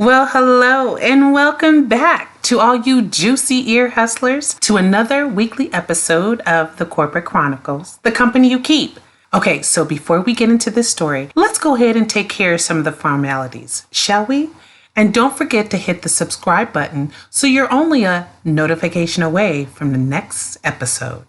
Well, hello and welcome back to all you juicy ear hustlers to another weekly episode of the Corporate Chronicles, the company you keep. Okay, so before we get into this story, let's go ahead and take care of some of the formalities, shall we? And don't forget to hit the subscribe button so you're only a notification away from the next episode.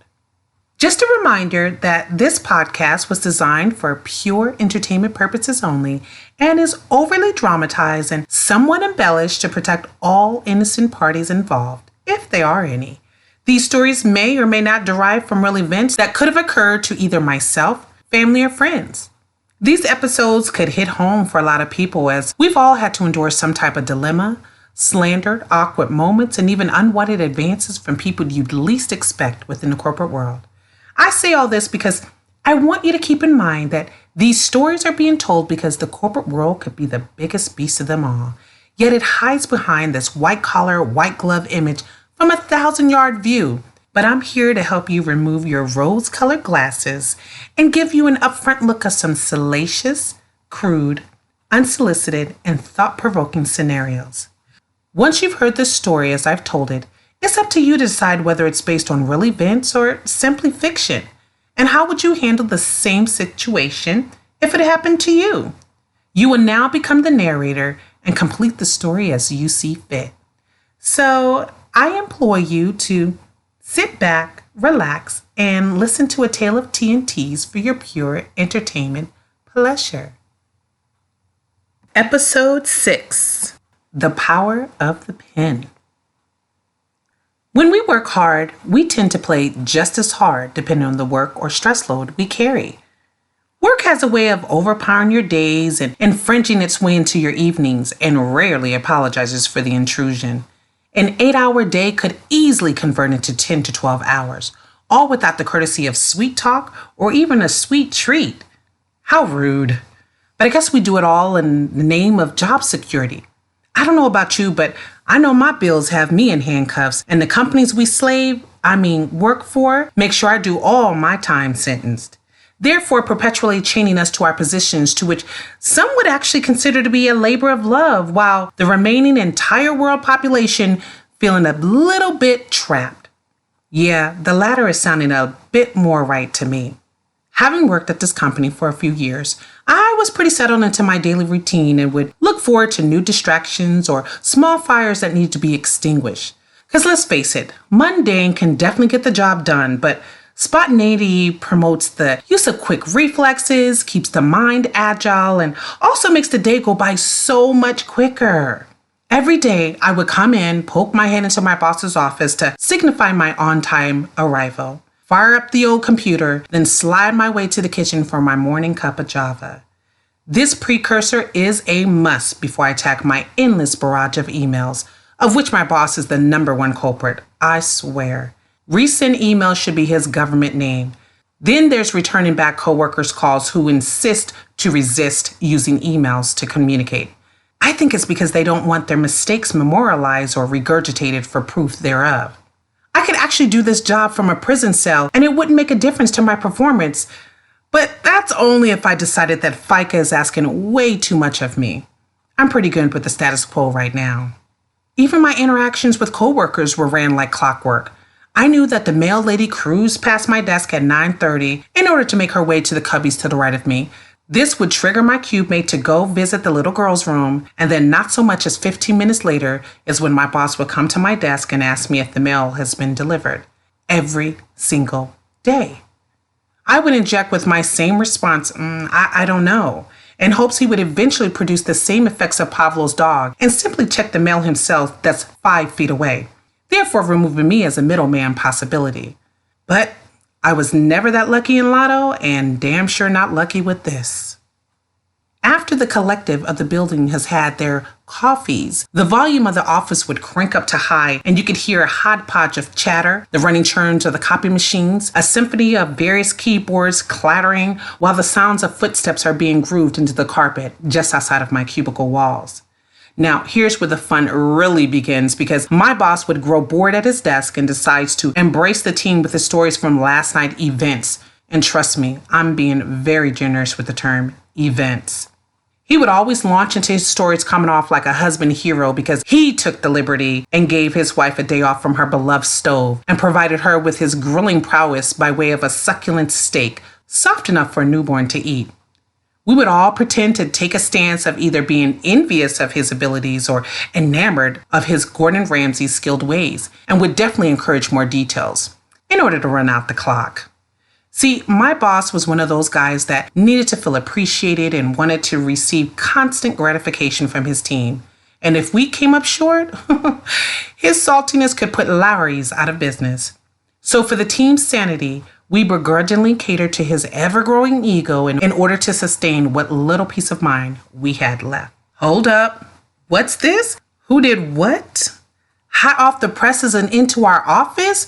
Just a reminder that this podcast was designed for pure entertainment purposes only and is overly dramatized and somewhat embellished to protect all innocent parties involved, if there are any. These stories may or may not derive from real events that could have occurred to either myself, family, or friends. These episodes could hit home for a lot of people as we've all had to endure some type of dilemma, slandered, awkward moments, and even unwanted advances from people you'd least expect within the corporate world. I say all this because I want you to keep in mind that these stories are being told because the corporate world could be the biggest beast of them all. Yet it hides behind this white-collar, white-glove image from a 1,000-yard view. But I'm here to help you remove your rose-colored glasses and give you an upfront look at some salacious, crude, unsolicited, and thought-provoking scenarios. Once you've heard this story as I've told it, it's up to you to decide whether it's based on real events or simply fiction. And how would you handle the same situation if it happened to you? You will now become the narrator and complete the story as you see fit. So I implore you to sit back, relax, and listen to a tale of TNTs for your pure entertainment pleasure. Episode 6: The Power of the Pen. When we work hard, we tend to play just as hard depending on the work or stress load we carry. Work has a way of overpowering your days and infringing its way into your evenings and rarely apologizes for the intrusion. An 8-hour day could easily convert into 10 to 12 hours, all without the courtesy of sweet talk or even a sweet treat. How rude. But I guess we do it all in the name of job security. I don't know about you, but I know my bills have me in handcuffs, and the companies we work for, make sure I do all my time sentenced, therefore perpetually chaining us to our positions to which some would actually consider to be a labor of love, while the remaining entire world population feeling a little bit trapped. Yeah, the latter is sounding a bit more right to me. Having worked at this company for a few years, I was pretty settled into my daily routine and would look forward to new distractions or small fires that need to be extinguished. Because let's face it, mundane can definitely get the job done, but spontaneity promotes the use of quick reflexes, keeps the mind agile, and also makes the day go by so much quicker. Every day, I would come in, poke my head into my boss's office to signify my on-time arrival. Fire up the old computer, then slide my way to the kitchen for my morning cup of Java. This precursor is a must before I attack my endless barrage of emails, of which my boss is the number one culprit, I swear. Resend emails should be his government name. Then there's returning back coworkers' calls who insist to resist using emails to communicate. I think it's because they don't want their mistakes memorialized or regurgitated for proof thereof. I could actually do this job from a prison cell and it wouldn't make a difference to my performance, but that's only if I decided that FICA is asking way too much of me. I'm pretty good with the status quo right now. Even my interactions with coworkers were ran like clockwork. I knew that the mail lady cruised past my desk at 9:30 in order to make her way to the cubbies to the right of me. This would trigger my cube mate to go visit the little girl's room, and then not so much as 15 minutes later is when my boss would come to my desk and ask me if the mail has been delivered. Every single day. I would inject with my same response, I don't know, in hopes he would eventually produce the same effects of Pavlov's dog and simply check the mail himself that's 5 feet away, therefore removing me as a middleman possibility. But I was never that lucky in Lotto and damn sure not lucky with this. After the collective of the building has had their coffees, the volume of the office would crank up to high and you could hear a hodgepodge of chatter, the running churns of the copy machines, a symphony of various keyboards clattering while the sounds of footsteps are being grooved into the carpet just outside of my cubicle walls. Now, here's where the fun really begins because my boss would grow bored at his desk and decides to embrace the team with the stories from last night's events. And trust me, I'm being very generous with the term events. He would always launch into his stories coming off like a husband hero because he took the liberty and gave his wife a day off from her beloved stove and provided her with his grilling prowess by way of a succulent steak, soft enough for a newborn to eat. We would all pretend to take a stance of either being envious of his abilities or enamored of his Gordon Ramsay skilled ways, and would definitely encourage more details in order to run out the clock. See, my boss was one of those guys that needed to feel appreciated and wanted to receive constant gratification from his team. And if we came up short, his saltiness could put Lowry's out of business. So for the team's sanity, we begrudgingly catered to his ever-growing ego in order to sustain what little peace of mind we had left. Hold up. What's this? Who did what? Hot off the presses and into our office?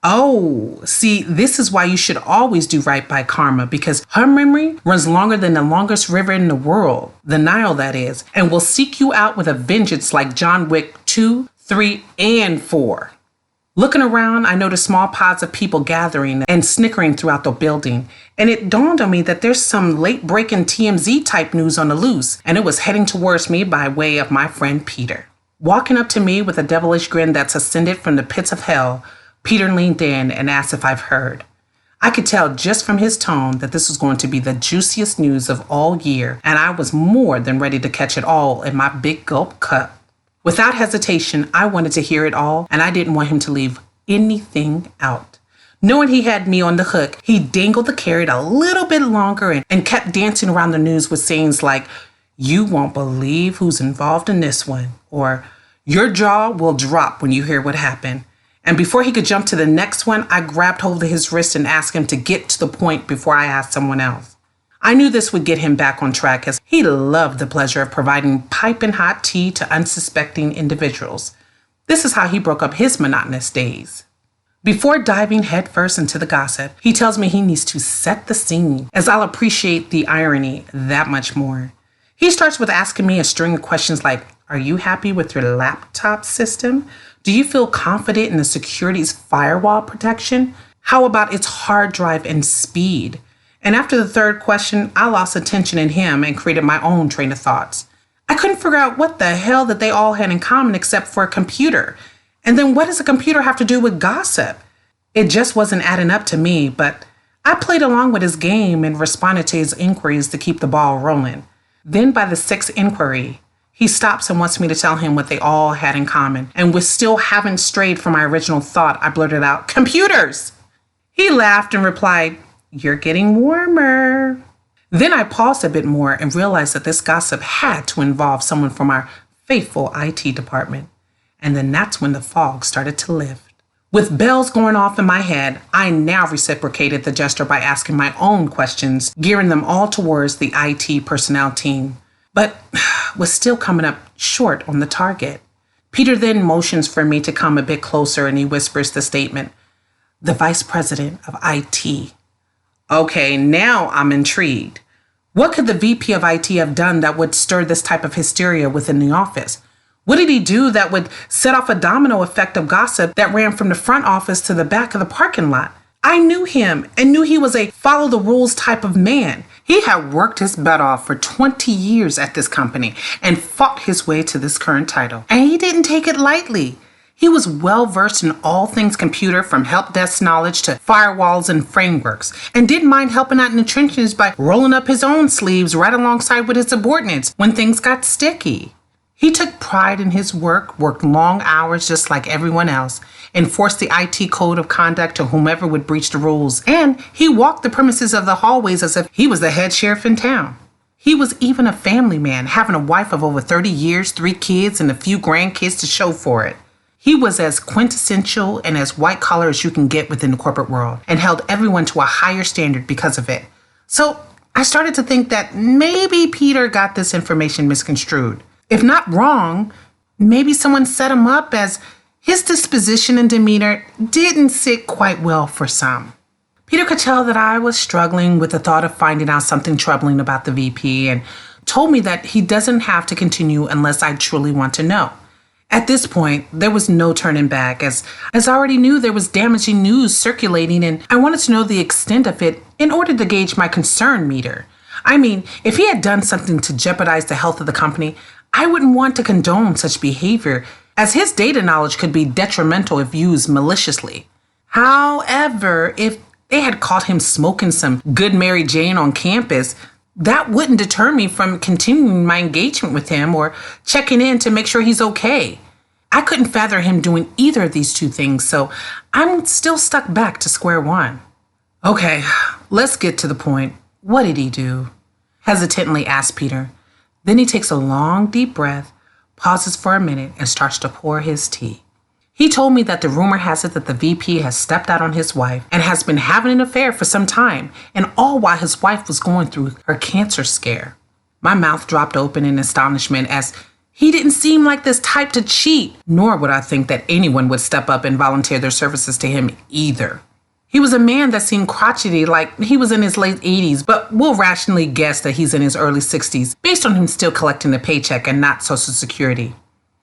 Oh, see, this is why you should always do right by Karma, because her memory runs longer than the longest river in the world, the Nile that is, and will seek you out with a vengeance like John Wick 2, 3, and 4. Looking around, I noticed small pods of people gathering and snickering throughout the building, and it dawned on me that there's some late-breaking TMZ type news on the loose, and it was heading towards me by way of my friend Peter. Walking up to me with a devilish grin that's ascended from the pits of hell, Peter leaned in and asked if I've heard. I could tell just from his tone that this was going to be the juiciest news of all year, and I was more than ready to catch it all in my big gulp cup. Without hesitation, I wanted to hear it all, and I didn't want him to leave anything out. Knowing he had me on the hook, he dangled the carrot a little bit longer and kept dancing around the news with sayings like, "You won't believe who's involved in this one," or "Your jaw will drop when you hear what happened." And before he could jump to the next one, I grabbed hold of his wrist and asked him to get to the point before I asked someone else. I knew this would get him back on track as he loved the pleasure of providing piping hot tea to unsuspecting individuals. This is how he broke up his monotonous days. Before diving headfirst into the gossip, he tells me he needs to set the scene, as I'll appreciate the irony that much more. He starts with asking me a string of questions like, "Are you happy with your laptop system? Do you feel confident in the security's firewall protection? How about its hard drive and speed?" And after the third question, I lost attention in him and created my own train of thoughts. I couldn't figure out what the hell that they all had in common except for a computer. And then what does a computer have to do with gossip? It just wasn't adding up to me, but I played along with his game and responded to his inquiries to keep the ball rolling. Then by the sixth inquiry, he stops and wants me to tell him what they all had in common. And with still having strayed from my original thought, I blurted out, "Computers!" He laughed and replied, "You're getting warmer." Then I paused a bit more and realized that this gossip had to involve someone from our faithful IT department. And then that's when the fog started to lift. With bells going off in my head, I now reciprocated the gesture by asking my own questions, gearing them all towards the IT personnel team, but was still coming up short on the target. Peter then motions for me to come a bit closer and he whispers the statement, "The Vice President of IT." Okay, now I'm intrigued. What could the VP of IT have done that would stir this type of hysteria within the office? What did he do that would set off a domino effect of gossip that ran from the front office to the back of the parking lot? I knew him and knew he was a follow the rules type of man. He had worked his butt off for 20 years at this company and fought his way to this current title. And he didn't take it lightly. He was well versed in all things computer, from help desk knowledge to firewalls and frameworks, and didn't mind helping out in the trenches by rolling up his own sleeves right alongside with his subordinates when things got sticky. He took pride in his work, worked long hours just like everyone else, enforced the IT code of conduct to whomever would breach the rules, and he walked the premises of the hallways as if he was the head sheriff in town. He was even a family man, having a wife of over 30 years, 3 kids, and a few grandkids to show for it. He was as quintessential and as white collar as you can get within the corporate world and held everyone to a higher standard because of it. So I started to think that maybe Peter got this information misconstrued. If not wrong, maybe someone set him up, as his disposition and demeanor didn't sit quite well for some. Peter could tell that I was struggling with the thought of finding out something troubling about the VP and told me that he doesn't have to continue unless I truly want to know. At this point, there was no turning back, as I already knew there was damaging news circulating and I wanted to know the extent of it in order to gauge my concern meter. I mean, if he had done something to jeopardize the health of the company, I wouldn't want to condone such behavior, as his data knowledge could be detrimental if used maliciously. However, if they had caught him smoking some good Mary Jane on campus, that wouldn't deter me from continuing my engagement with him or checking in to make sure he's okay. I couldn't fathom him doing either of these two things, so I'm still stuck back to square one. Okay, let's get to the point. What did he do? Hesitantly asked Peter. Then he takes a long, deep breath, pauses for a minute, and starts to pour his tea. He told me that the rumor has it that the VP has stepped out on his wife and has been having an affair for some time, and all while his wife was going through her cancer scare. My mouth dropped open in astonishment, as he didn't seem like this type to cheat, nor would I think that anyone would step up and volunteer their services to him either. He was a man that seemed crotchety, like he was in his late 80s, but we'll rationally guess that he's in his early 60s, based on him still collecting a paycheck and not Social Security.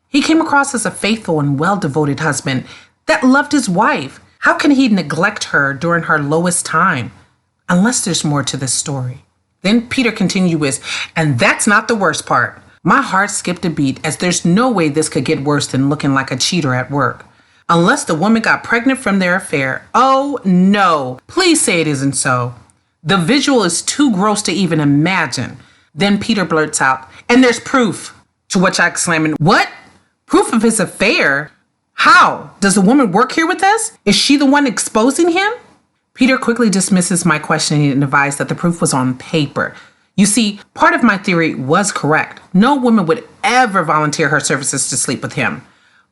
He came across as a faithful and well-devoted husband that loved his wife. How can he neglect her during her lowest time? Unless there's more to this story. Then Peter continued with, and that's not the worst part. My heart skipped a beat, as there's no way this could get worse than looking like a cheater at work. Unless the woman got pregnant from their affair. Oh no, please say it isn't so. The visual is too gross to even imagine. Then Peter blurts out, and there's proof. To which I exclaim, what? Proof of his affair? How? Does the woman work here with us? Is she the one exposing him? Peter quickly dismisses my questioning and advised that the proof was on paper. You see, part of my theory was correct. No woman would ever volunteer her services to sleep with him,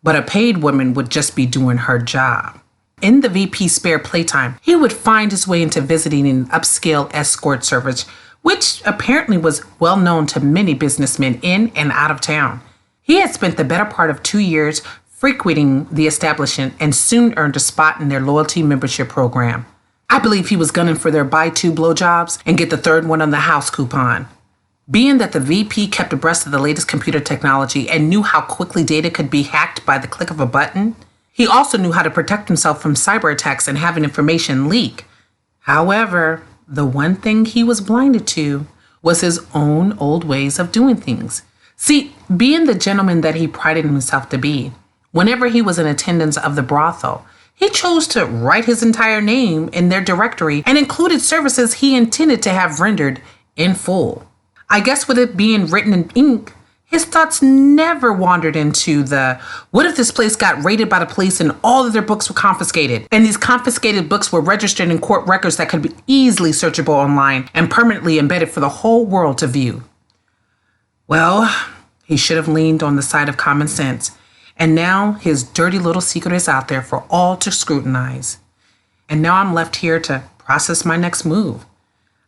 but a paid woman would just be doing her job. In the VP's spare playtime, he would find his way into visiting an upscale escort service, which apparently was well known to many businessmen in and out of town. He had spent the better part of 2 years frequenting the establishment and soon earned a spot in their loyalty membership program. I believe he was gunning for their buy 2 blowjobs and get the third one on the house coupon. Being that the VP kept abreast of the latest computer technology and knew how quickly data could be hacked by the click of a button, he also knew how to protect himself from cyber attacks and having information leak. However, the one thing he was blinded to was his own old ways of doing things. See, being the gentleman that he prided himself to be, whenever he was in attendance of the brothel, he chose to write his entire name in their directory and included services he intended to have rendered in full. I guess with it being written in ink, his thoughts never wandered into the, what if this place got raided by the police and all of their books were confiscated? And these confiscated books were registered in court records that could be easily searchable online and permanently embedded for the whole world to view. Well, he should have leaned on the side of common sense. And now his dirty little secret is out there for all to scrutinize. And now I'm left here to process my next move.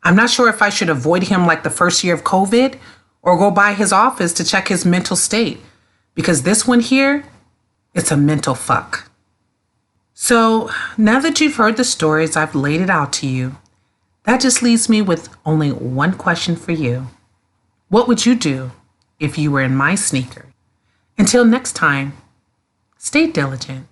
I'm not sure if I should avoid him like the first year of COVID or go by his office to check his mental state, because this one here, it's a mental fuck. So now that you've heard the stories, I've laid it out to you. That just leaves me with only one question for you. What would you do if you were in my sneaker? Until next time, stay diligent.